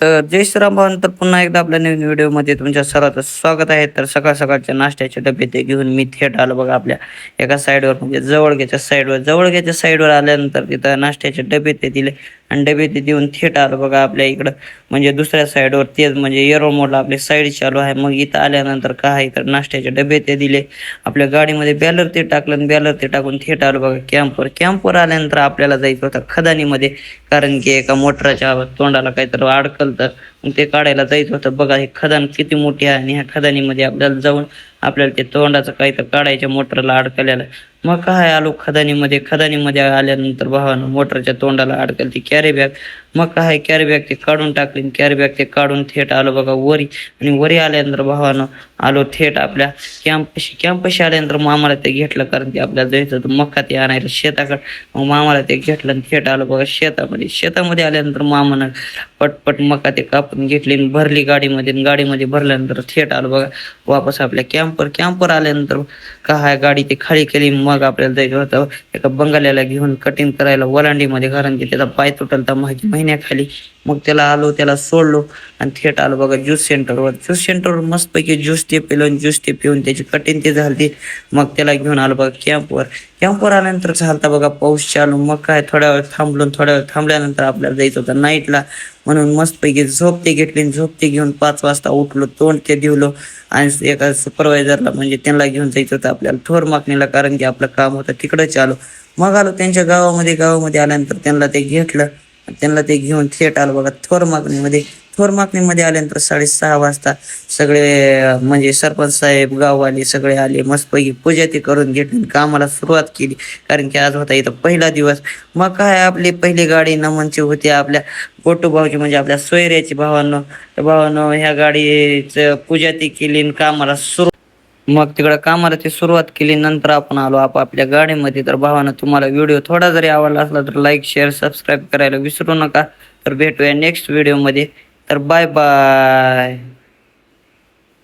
तर जय श्रीराम भावांनो, तर पुन्हा एकदा आपल्या नवीन व्हिडिओमध्ये तुमच्या सर्वांचं स्वागत आहे. तर सकाळ सकाळच्या नाश्त्याचे डबे ते घेऊन मी थेट आलो बघा आपल्या एका साईडवर, म्हणजे जवळग्याच्या साईडवर आल्यानंतर तिथं नाश्त्याचे डबे ते दिले आणि डबे ते देऊन थेट आलो बघा आपल्या इकडं, म्हणजे दुसऱ्या साईडवर तेच म्हणजे येरोळ मोडला आपली साईड चालू आहे. मग इथं आल्यानंतर काय तर नाश्त्याचे डबे ते दिले, आपल्या गाडीमध्ये बॅलर ते टाकलं आणि बॅलर ते टाकून थेट आलो बघा कॅम्पवर आल्यानंतर आपल्याला जायचं होतं खदानीमध्ये, कारण की एका मोटराच्या तोंडाला काहीतरी अडकल तर मग ते काढायला जायचं होतं. बघा हे खदान किती मोठी आहे आणि ह्या खदानीमध्ये आपल्याला जाऊन आपल्याला ते तोंडाचं काहीतरी काढायच्या मोटरला अडकलेलं. मग काय आलो खदानीमध्ये आल्यानंतर भावानं मोटरच्या तोंडाला अडकल ती कॅरी बॅग. मग काय कॅरी बॅग ते काढून टाकली, कॅरी बॅग ते काढून थेट आलो बघा वरी. आणि वरी आल्यानंतर भावानं आलो थेट आपल्या कॅम्पशी आल्यानंतर मामाला ते घेतलं, कारण की आपल्याला जायचं होतं मका ते आणायला शेताकडे. मग मामाला ते घेतलं आणि थेट आलो बघा शेतामध्ये आल्यानंतर मामानं पटपट मका ते कापून घेतली आणि भरली गाडीमध्ये, आणि गाडीमध्ये भरल्यानंतर थेट आलो बघा वापस आपल्या कॅम्पवर आल्यानंतर काय गाडी ते खाली केली. मग आपल्याला जायचं होतं एका बंगाल्याला घेऊन कटिंग करायला वलांडीमध्ये, कारण की त्याचा पाय तुटलता महिन्याखाली. मग त्याला सोडलो आणि थेट आलो बघा ज्यूस सेंटरवर मस्तपैकी ज्यूस ते पिऊन त्याची कटिंग ते झाली. मग त्याला घेऊन आलो बघा कॅम्पवर आल्यानंतर झालता बघा पाऊस चालू. मग काय थोड्या वेळ थांबल्यानंतर आपल्याला जायचं होतं नाईटला, म्हणून मस्तपैकी झोप ते घेऊन 5 वाजता उठलो, तोंड ते धुवलो आणि एका सुपरवायझरला म्हणजे त्यांना घेऊन जायचं होतं आपल्याला थोर मागणीला, कारण की आपलं काम होतं तिकडे चालू. मग आलो त्यांच्या गावामध्ये आल्यानंतर त्यांना ते घेऊन थेट आलो बघा थोर मागणीमध्ये आल्यानंतर 6:30 वाजता सगळे म्हणजे सरपंच साहेब गाववाले सगळे आले, मस्तपैकी पूजा ते करून घेतली, कामाला सुरुवात केली, कारण की आज होता इथं पहिला दिवस. मग काय आपली पहिली गाडी नमनची होती आपल्या पोटू भाऊची, म्हणजे आपल्या सोयऱ्याची भावानं ह्या गाडीचं पूजा ती केली आणि मग तिकडं कामाला ती सुरुवात केली. नंतर आपण आलो आपापल्या गाडीमध्ये. तर भावानं तुम्हाला व्हिडिओ थोडा जरी आवडला असला तर लाईक शेअर सबस्क्राईब करायला विसरू नका. तर भेटूया नेक्स्ट व्हिडिओमध्ये. तर बाय बाय.